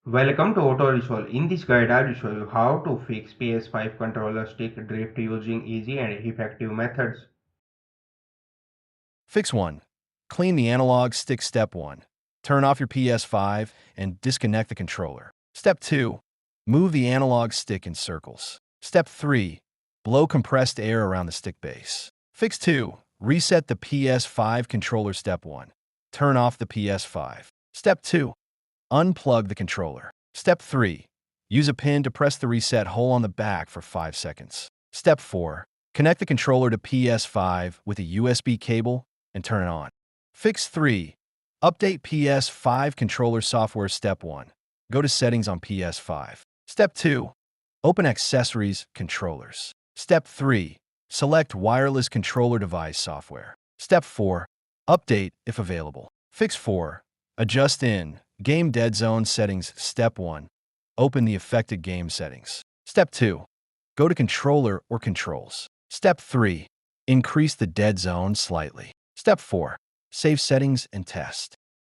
Welcome to Auto Resolve. In this guide, I will show you how to fix PS5 controller stick drift using easy and effective methods. Fix 1. Clean the analog stick. Step 1. Turn off your PS5 and disconnect the controller. Step 2. Move the analog stick in circles. Step 3. Blow compressed air around the stick base. Fix 2. Reset the PS5 controller. Step 1. Turn off the PS5. Step 2. Unplug the controller. Step 3. Use a pin to press the reset hole on the back for 5 seconds. Step 4. Connect the controller to PS5 with a USB cable and turn it on. Fix 3. Update PS5 controller software. Step 1. Go to Settings on PS5. Step 2. Open Accessories, Controllers. Step 3. Select Wireless Controller Device Software. Step 4. Update if available. Fix 4. Adjust in Game Dead Zone Settings. Step 1. Open the affected game settings. Step 2. Go to Controller or Controls. Step 3. Increase the dead zone slightly. Step 4. Save settings and test.